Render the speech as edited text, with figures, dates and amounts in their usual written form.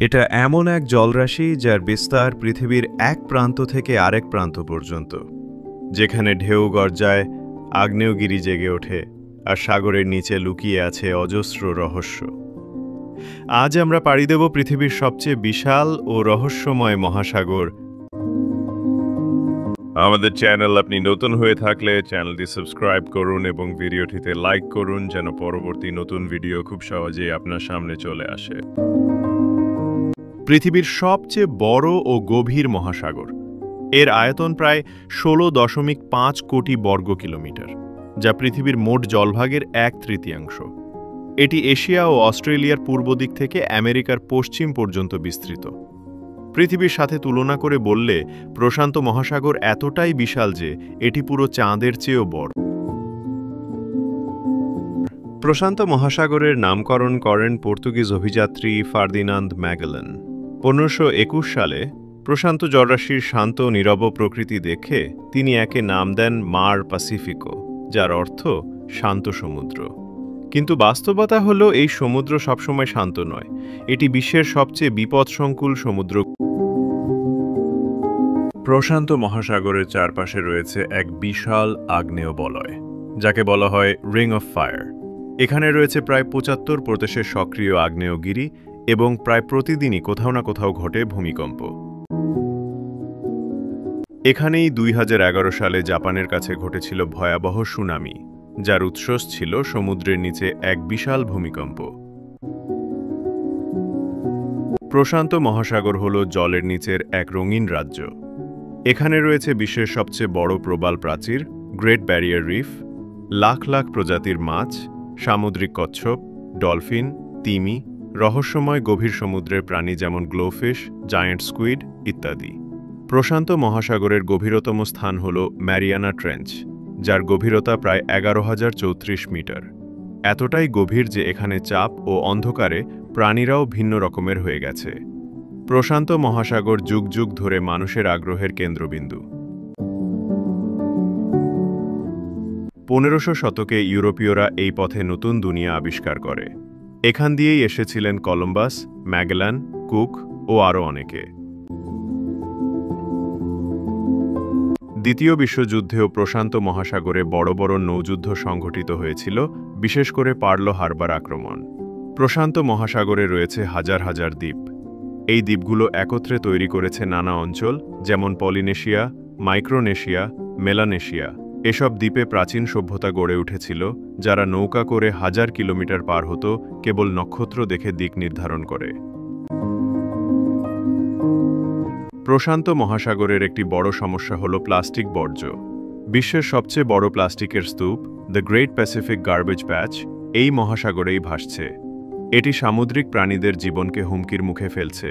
এটা এমন এক জলরাশি যার বিস্তার পৃথিবীর এক প্রান্ত থেকে আরেক প্রান্ত পর্যন্ত, যেখানে ঢেউ গর্জায়, আগ্নেয়গিরি জেগে ওঠে আর সাগরের নিচে লুকিয়ে আছে অজস্র রহস্য। আজ আমরা পাড়ি দেব পৃথিবীর সবচেয়ে বিশাল ও রহস্যময় মহাসাগর। আমাদের চ্যানেল আপনি নতুন হয়ে থাকলে চ্যানেলটি সাবস্ক্রাইব করুন এবং ভিডিওটিতে লাইক করুন যেন পরবর্তী নতুন ভিডিও খুব সহজেই আপনার সামনে চলে আসে। পৃথিবীর সবচেয়ে বড় ও গভীর মহাসাগর। এর আয়তন প্রায় ১৬.৫ কোটি বর্গ কিলোমিটার, যা পৃথিবীর মোট জলভাগের ১/৩। এটি এশিয়া ও অস্ট্রেলিয়ার পূর্ব দিক থেকে আমেরিকার পশ্চিম পর্যন্ত বিস্তৃত। পৃথিবীর সাথে তুলনা করে বললে প্রশান্ত মহাসাগর এতটাই বিশাল যে এটি পুরো চাঁদের চেয়েও বড়। প্রশান্ত মহাসাগরের নামকরণ করেন পর্তুগিজ অভিযাত্রী ফার্দিনান্দ ম্যাগেলান। ১৫২১ সালে প্রশান্ত জলরাশির শান্ত নীরব প্রকৃতি দেখে তিনি একে নাম দেন মার প্যাসিফিকো, যার অর্থ শান্ত সমুদ্র। কিন্তু বাস্তবতা হলো এই সমুদ্র সবসময় শান্ত নয়, এটি বিশ্বের সবচেয়ে বিপদসংকুল সমুদ্র। প্রশান্ত মহাসাগরের চারপাশে রয়েছে এক বিশাল আগ্নেয় বলয়, যাকে বলা হয় রিং অফ ফায়ার। এখানে রয়েছে প্রায় ৭৫ প্রদেশের সক্রিয় আগ্নেয়গিরি এবং প্রায় প্রতিদিনই কোথাও না কোথাও ঘটে ভূমিকম্প। এখানেই ২০১১ সালে জাপানের কাছে ঘটেছিল ভয়াবহ সুনামি, যার উৎস ছিল সমুদ্রের নিচে এক বিশাল ভূমিকম্প। প্রশান্ত মহাসাগর হল জলের নিচের এক রঙিন রাজ্য। এখানে রয়েছে বিশ্বের সবচেয়ে বড় প্রবাল প্রাচীর, great barrier reef, lakh lakh প্রজাতির মাছ, সামুদ্রিক কচ্ছপ, ডলফিন, তিমি, রহস্যময় গভীর সমুদ্রের প্রাণী যেমন গ্লোফিশ, জায়ান্ট স্কুইড ইত্যাদি। প্রশান্ত মহাসাগরের গভীরতম স্থান হল ম্যারিয়ানা ট্রেঞ্চ, যার গভীরতা প্রায় ১১,০৩৪ মিটার। এতটাই গভীর যে এখানে চাপ ও অন্ধকারে প্রাণীরাও ভিন্ন রকমের হয়ে গেছে। প্রশান্ত মহাসাগর যুগ যুগ ধরে মানুষের আগ্রহের কেন্দ্রবিন্দু। ১৫০০ শতকে ইউরোপীয়রা এই পথে নতুন দুনিয়া আবিষ্কার করে। এখান দিয়েই এসেছিলেন কলম্বাস, ম্যাগেলান, কুক ও আরও অনেকে। দ্বিতীয় বিশ্বযুদ্ধেও প্রশান্ত মহাসাগরে বড় বড় নৌযুদ্ধ সংঘটিত হয়েছিল, বিশেষ করে পার্ল হারবার আক্রমণ। প্রশান্ত মহাসাগরে রয়েছে হাজার হাজার দ্বীপ। এই দ্বীপগুলো একত্রে তৈরি করেছে নানা অঞ্চল, যেমন পলিনেশিয়া, মাইক্রোনেশিয়া, মেলানেশিয়া। এসব দ্বীপে প্রাচীন সভ্যতা গড়ে উঠেছিল, যারা নৌকা করে হাজার কিলোমিটার পার হতো কেবল নক্ষত্র দেখে দিক নির্ধারণ করে। প্রশান্ত মহাসাগরের একটি বড় সমস্যা হল প্লাস্টিক বর্জ্য। বিশ্বের সবচেয়ে বড় প্লাস্টিকের স্তূপ, দ্য গ্রেট প্যাসিফিক গার্বেজ প্যাচ, এই মহাসাগরেই ভাসছে। এটি সামুদ্রিক প্রাণীদের জীবনকে হুমকির মুখে ফেলছে।